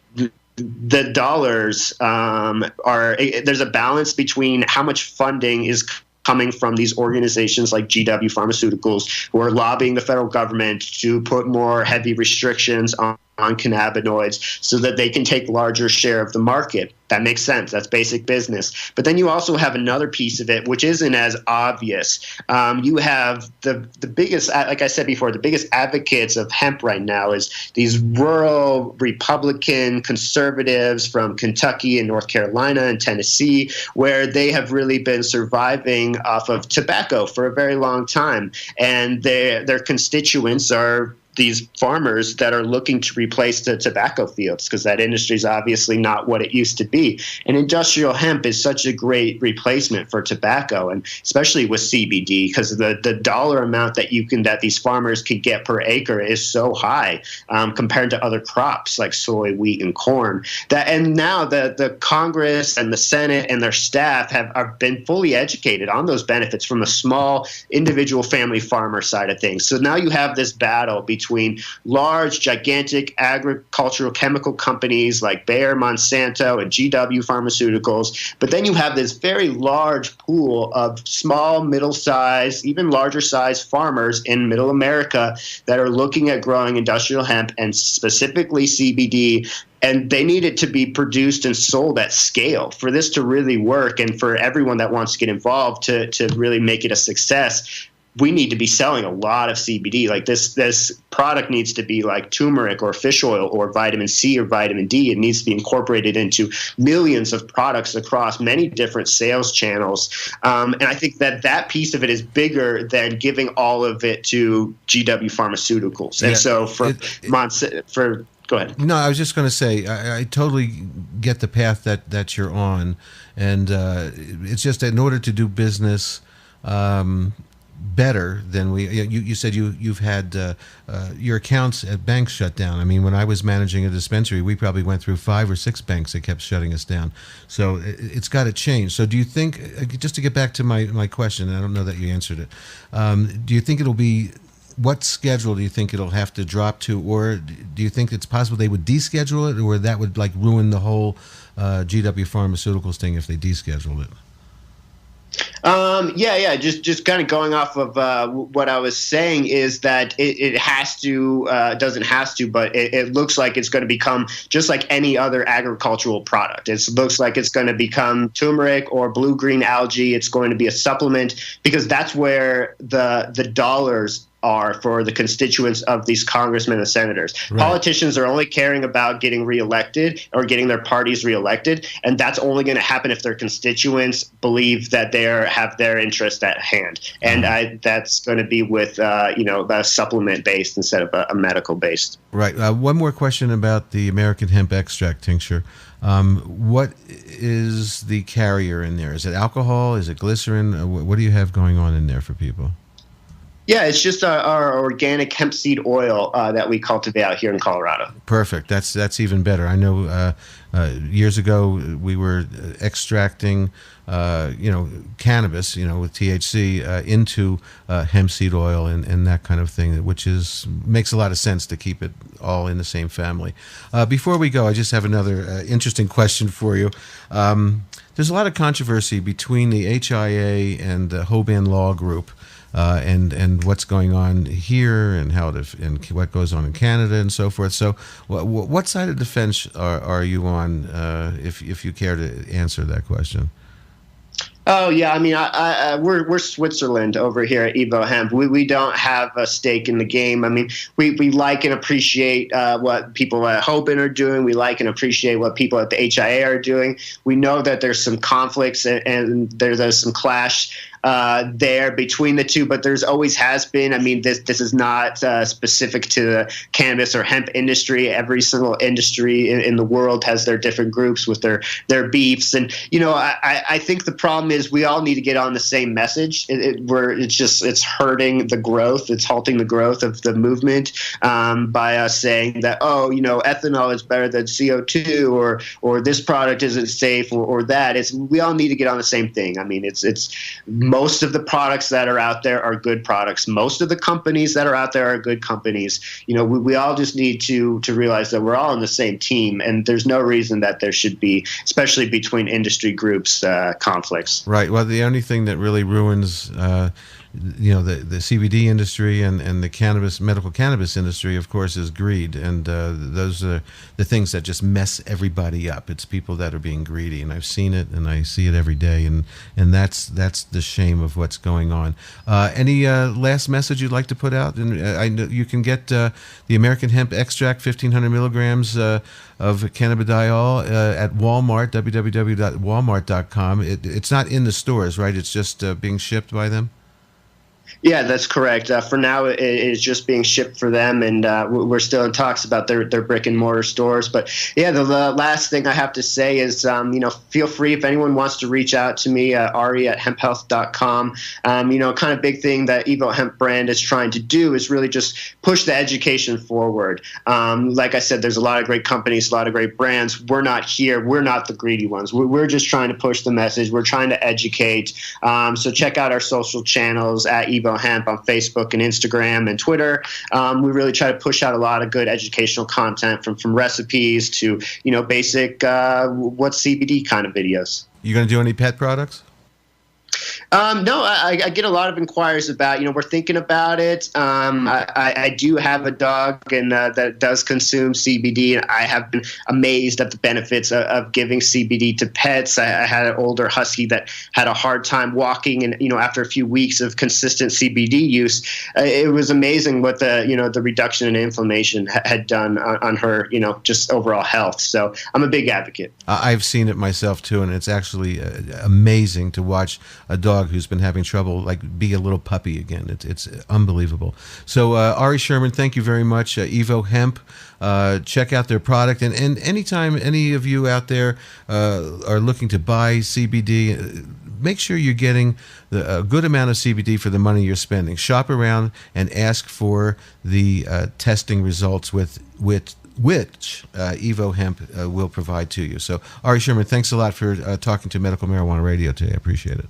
the dollars there's a balance between how much funding is coming from these organizations like GW Pharmaceuticals, who are lobbying the federal government to put more heavy restrictions on cannabinoids so that they can take larger share of the market. That makes sense. That's basic business. But then you also have another piece of it, which isn't as obvious. You have the biggest, like I said before, the biggest advocates of hemp right now is these rural Republican conservatives from Kentucky and North Carolina and Tennessee, where they have really been surviving off of tobacco for a very long time. And their constituents are these farmers that are looking to replace the tobacco fields, because that industry is obviously not what it used to be. And industrial hemp is such a great replacement for tobacco, and especially with CBD, because the dollar amount that these farmers could get per acre is so high compared to other crops like soy, wheat, and corn. And now the Congress and the Senate and their staff have been fully educated on those benefits from the small individual family farmer side of things. So now you have this battle between large, gigantic agricultural chemical companies like Bayer, Monsanto, and GW Pharmaceuticals. But then you have this very large pool of small, middle-sized, even larger-sized farmers in Middle America that are looking at growing industrial hemp and specifically CBD. And they need it to be produced and sold at scale for this to really work, and for everyone that wants to get involved to really make it a success. We need to be selling a lot of CBD. Like this product needs to be like turmeric or fish oil or vitamin C or vitamin D. It needs to be incorporated into millions of products across many different sales channels. And I think that piece of it is bigger than giving all of it to GW Pharmaceuticals. And so go ahead. No, I was just going to say, I totally get the path that you're on. And it's just in order to do business better than you said you've had your accounts at banks shut down. I mean, when I was managing a dispensary, we probably went through 5 or 6 banks that kept shutting us down. So it's got to change. So do you think, just to get back to my question, and I don't know that you answered it, do you think it'll be, what schedule do you think it'll have to drop to, or do you think it's possible they would deschedule it, or that would like ruin the whole GW Pharmaceuticals thing if they descheduled it? Just kind of going off of what I was saying is that it has to, doesn't have to, but it looks like it's going to become just like any other agricultural product. It looks like it's going to become turmeric or blue-green algae. It's going to be a supplement, because that's where the dollars are for the constituents of these congressmen and senators. Right. Politicians are only caring about getting reelected or getting their parties reelected, and that's only going to happen if their constituents believe that they have their interest at hand. And that's going to be with a supplement based instead of a medical based. Right. One more question about the American hemp extract tincture. What is the carrier in there? Is it alcohol? Is it glycerin? What do you have going on in there for people? Yeah, it's just our organic hemp seed oil that we cultivate out here in Colorado. Perfect. That's even better. I know years ago we were extracting cannabis, with THC into hemp seed oil and that kind of thing, which makes a lot of sense to keep it all in the same family. Before we go, I just have another interesting question for you. there's a lot of controversy between the HIA and the Hoban Law Group, and what's going on here and and what goes on in Canada and so forth. So, what side of the fence are you on, if you care to answer that question? Oh yeah, I mean, we're Switzerland over here at EVO Hemp. We don't have a stake in the game. I mean, we like and appreciate what people at Hoban are doing. We like and appreciate what people at the HIA are doing. We know that there's some conflicts and there's some clash there between the two, but there's always has been. I mean, this is not specific to the cannabis or hemp industry. Every single industry in the world has their different groups with their beefs, and I think the problem is we all need to get on the same message. It's hurting the growth. It's halting the growth of the movement by us saying that ethanol is better than CO2 or this product isn't safe or that. We all need to get on the same thing. I mean, it's most of the products that are out there are good products. Most of the companies that are out there are good companies. We all just need to realize that we're all on the same team, and there's no reason that there should be, especially between industry groups, conflicts. Right. Well, the only thing that really ruins the CBD industry and the medical cannabis industry, of course, is greed. And those are the things that just mess everybody up. It's people that are being greedy. And I've seen it, and I see it every day. And that's the shame of what's going on. Any last message you'd like to put out? And I know you can get the American Hemp Extract, 1,500 milligrams of cannabidiol at Walmart, www.walmart.com. It's not in the stores, right? It's just being shipped by them? Yeah, that's correct. For now, it is just being shipped for them, and we're still in talks about their brick and mortar stores. But yeah, the last thing I have to say is, feel free if anyone wants to reach out to me, Ari@hemphealth.com. Kind of big thing that EVO Hemp brand is trying to do is really just push the education forward. Like I said, there's a lot of great companies, a lot of great brands. We're not here. We're not the greedy ones. We're just trying to push the message. We're trying to educate. So check out our social channels at EVO Hemp on Facebook and Instagram and Twitter. We really try to push out a lot of good educational content from recipes to basic what's CBD kind of videos. You going to do any pet products? No, I get a lot of inquiries about, we're thinking about it. I do have a dog and that does consume CBD, and I have been amazed at the benefits of giving CBD to pets. I had an older husky that had a hard time walking, and after a few weeks of consistent CBD use, it was amazing what the reduction in inflammation had done on her, just overall health. So I'm a big advocate. I've seen it myself too, and it's actually amazing to watch a dog who's been having trouble be a little puppy again. It's unbelievable. So Ari Sherman, thank you very much. EVO Hemp, check out their product, and anytime any of you out there are looking to buy CBD, make sure you're getting a good amount of CBD for the money you're spending. Shop around and ask for the testing results which EVO Hemp will provide to you. So Ari Sherman, thanks a lot for talking to Medical Marijuana Radio today. I appreciate it.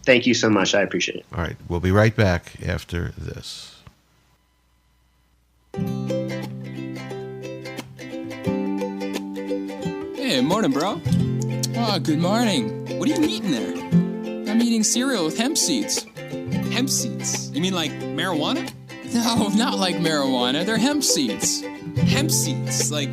Thank you so much. I appreciate it. All right. We'll be right back after this. Hey, morning, bro. Oh, good morning. What are you eating there? I'm eating cereal with hemp seeds. Hemp seeds? You mean like marijuana? No, not like marijuana. They're hemp seeds. Hemp seeds? Like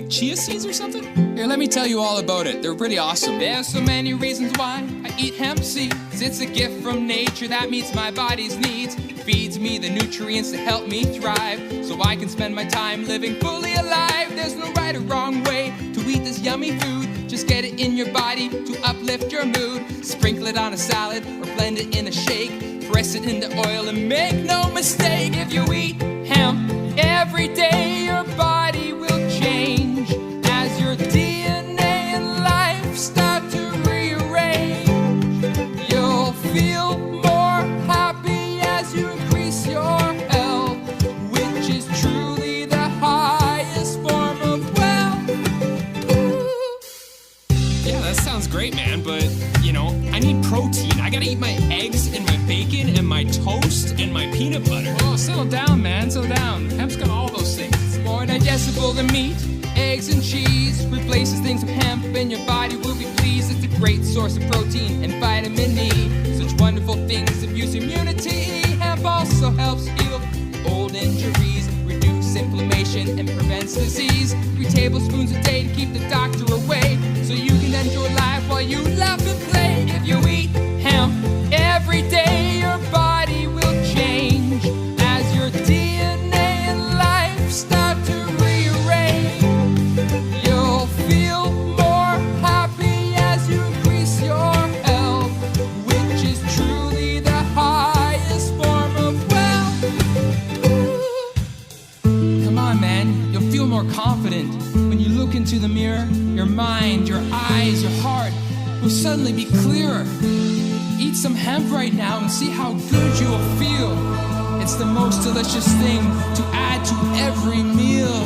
chia seeds or something? Here, let me tell you all about it. They're pretty awesome. There's so many reasons why I eat hemp seeds. It's a gift from nature that meets my body's needs. It feeds me the nutrients that help me thrive, so I can spend my time living fully alive. There's no right or wrong way to eat this yummy food. Just get it in your body to uplift your mood. Sprinkle it on a salad or blend it in a shake. Press it into oil and make no mistake. If you eat hemp every day, your body will change as your DNA and life start to rearrange. You'll feel more happy as you increase your health, which is truly the highest form of wealth. Ooh. Yeah, that sounds great, man, but I need protein. I gotta eat my eggs and my bacon and my toast and my peanut butter. Oh, settle down, man, settle down. Hemp's got all those things. It's more digestible than meat, eggs and cheese. Replaces things with hemp and your body will be pleased. It's a great source of protein and vitamin E. Such wonderful things that boost immunity. Hemp also helps heal old injuries, reduce inflammation and prevents disease. 3 tablespoons a day to keep the doctor away, so you can enjoy life while you laugh and play. If you eat hemp every day, your body will change as your DNA and life start to rearrange. You'll feel more happy as you increase your health, which is truly the highest form of wealth. Come on, man, you'll feel more confident when you look into the mirror. Your mind, your eyes, your heart will suddenly be clearer. Eat some hemp right now and see how good you will feel. It's the most delicious thing to add to every meal.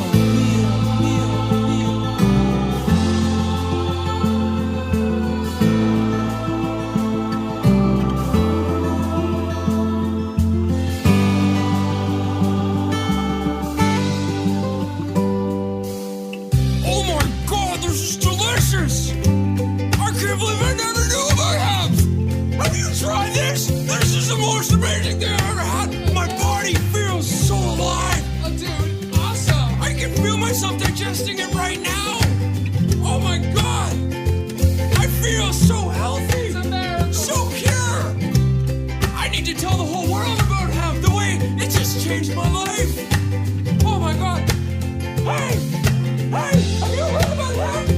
Oh my God, this is delicious! I can't believe I never knew about hemp! Have you tried this? This is the most amazing thing I've ever had! My body feels so alive! Oh, dude, awesome! I can feel myself digesting it right now! Oh my God! I feel so healthy! So pure! I need to tell the whole world about hemp, the way it just changed my life! Oh my God! Hey! Hey! Have you heard about hemp?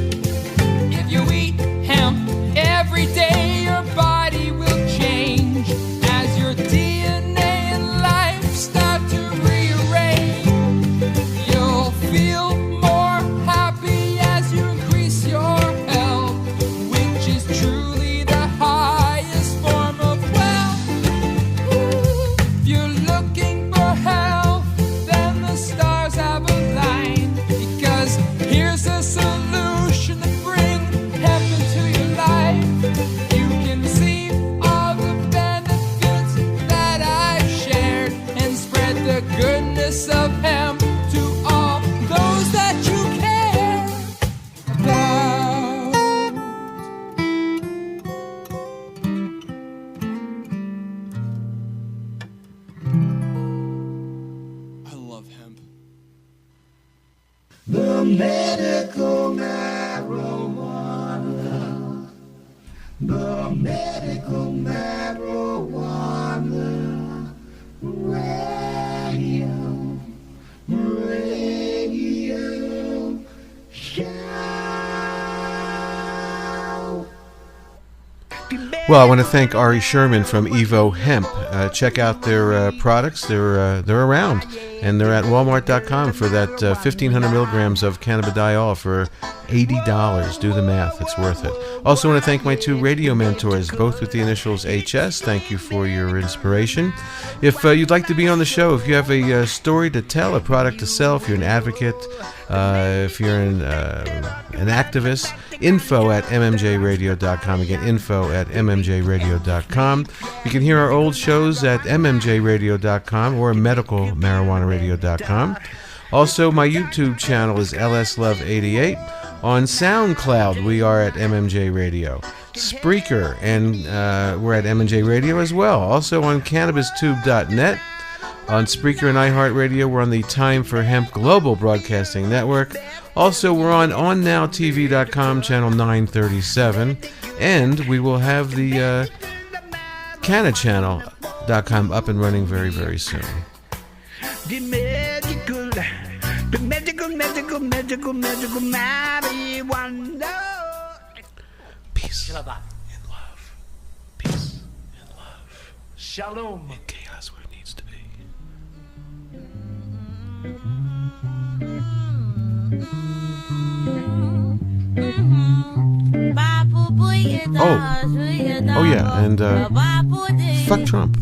If you eat hemp every day, your body will change as your DNA and life start to rearrange. You'll feel more happy as you increase your health, which is truly the highest form of wealth. If you're looking for health, then the stars have aligned, because here's a solution to bring hemp into your life. You can see all the benefits that I've shared and spread the goodness of hemp to all those that you care about. I love hemp. The medical marijuana. The medical marijuana. Radio show. Well, I want to thank Ari Sherman from EVO Hemp. Check out their products. They're around, and they're at Walmart.com for that 1,500 milligrams of cannabidiol for $80. Do the math; it's worth it. Also, want to thank my 2 radio mentors, both with the initials HS. Thank you for your inspiration. If you'd like to be on the show, if you have a story to tell, a product to sell, if you're an advocate, if you're an activist, info at MMJRadio.com. Again, info at MMJRadio.com. You can hear our old shows at MMJRadio.com or MedicalMarijuanaRadio.com. Also, my YouTube channel is LSLove88. On SoundCloud, we are at MMJ Radio. Spreaker, and we're at MMJ Radio as well. Also on CannabisTube.net. On Spreaker and iHeartRadio, we're on the Time for Hemp Global Broadcasting Network. Also, we're on OnNowTV.com, channel 937. And we will have the CannaChannel.com up and running very, very soon. The medical marijuana. Peace and love. Peace and love. Shalom. And chaos where it needs to be. Oh yeah, and fuck Trump.